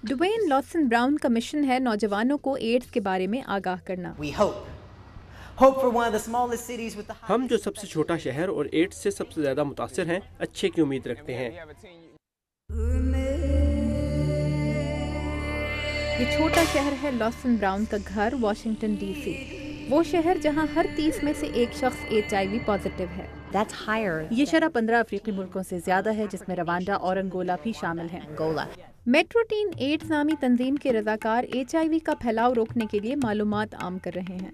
Dwayne Lawson brown का mission है नौजवानों को एड्स के बारे में आगाह करना। हम जो सबसे छोटा शहर और एड्स से सबसे ज्यादा मुतासिर हैं, अच्छे की उम्मीद रखते हैं। ये छोटा शहर है लॉसन ब्राउन का घर, वाशिंगटन डीसी। वो शहर जहां हर 30 में से एक शख्स HIV पॉजिटिव है। ये शरह 15 अफ्रीकी मुल्कों से ज्यादा है, जिसमें रवांडा और अंगोला भी शामिल हैं। मेट्रो टीन एड्स नामी तंजीम के रज़ाकार HIV का फैलाव रोकने के लिए मालूमात आम कर रहे हैं।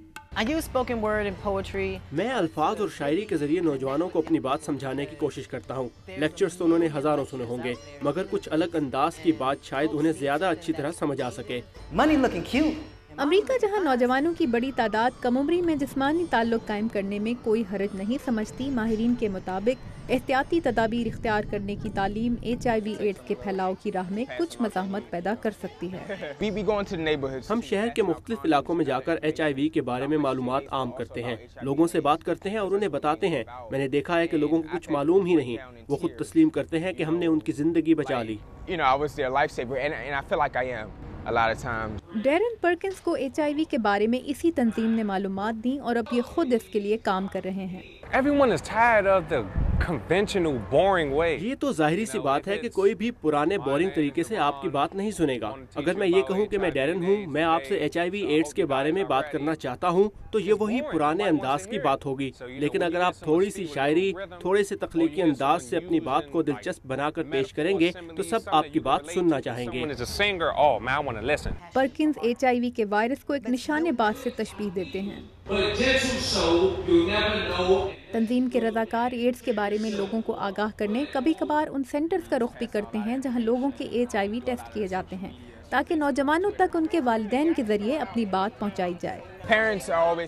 मैं अल्फाज और शायरी के जरिए नौजवानों को अपनी बात समझाने की कोशिश करता हूँ। लेक्चर्स तो उन्होंने हजारों सुने होंगे, मगर कुछ अलग अंदाज की बात शायद उन्हें ज्यादा अच्छी तरह समझ आ सके। अमेरिका जहां नौजवानों की बड़ी तादाद कम उम्री में जिस्मानी ताल्लुक कायम करने में कोई हरज नहीं समझती, माहिरीन के मुताबिक एहतियाती तदाबीर इख्तियार करने की तालीम HIV एड्स के फैलाव की राह में कुछ मज़ाहमत पैदा कर सकती है। हम शहर के मुख्तलिफ इलाकों में जाकर HIV के बारे में मालूमात आम करते हैं, लोगों से बात करते हैं और उन्हें बताते हैं। मैंने देखा है कि लोगों को कुछ मालूम ही नहीं, वो खुद तस्लीम करते हैं कि हमने उनकी जिंदगी बचा ली। डेरन पर्किंस को HIV के बारे में इसी तंजीम ने मालूमात दी और अब ये खुद इसके लिए काम कर रहे हैं। ये तो जाहिरी सी बात है कि कोई भी पुराने बोरिंग तरीके से आपकी बात नहीं सुनेगा। अगर मैं ये कहूँ कि मैं डेरन हूँ, मैं आपसे HIV एड्स के बारे में बात करना चाहता हूँ, तो ये वही पुराने अंदाज की बात होगी। लेकिन अगर आप थोड़ी सी शायरी, थोड़े से तख्लीकी अंदाज से अपनी बात को दिलचस्प बनाकर पेश करेंगे, तो सब आपकी बात सुनना चाहेंगे। पर्किंस HIV के वायरस को एक निशानेबाज से तशबीह देते हैं। तंजीम के रज़ाकार एड्स के बारे में लोगों को आगाह करने कभी कभार उन सेंटर्स का रुख भी करते हैं जहां लोगों के HIV टेस्ट किए जाते हैं, ताकि नौजवानों तक उनके वालिदैन के जरिए अपनी बात पहुंचाई जाए।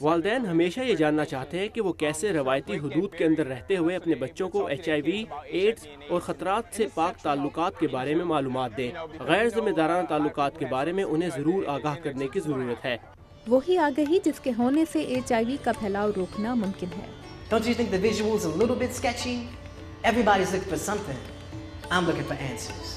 वालिदैन हमेशा ये जानना चाहते हैं कि वो कैसे रवायती हुदूद के अंदर रहते हुए अपने बच्चों को HIV, एड्स और खतरात से पाक ताल्लुकात के बारे में मालूमात दें। गैर जिम्मेदाराना ताल्लुकात के बारे में उन्हें जरूर आगाह करने की जरूरत है। वही आगाही जिसके होने से HIV का फैलाव रोकना मुमकिन है। Don't you think the visuals a little bit sketchy? Everybody's looking for something. I'm looking for answers.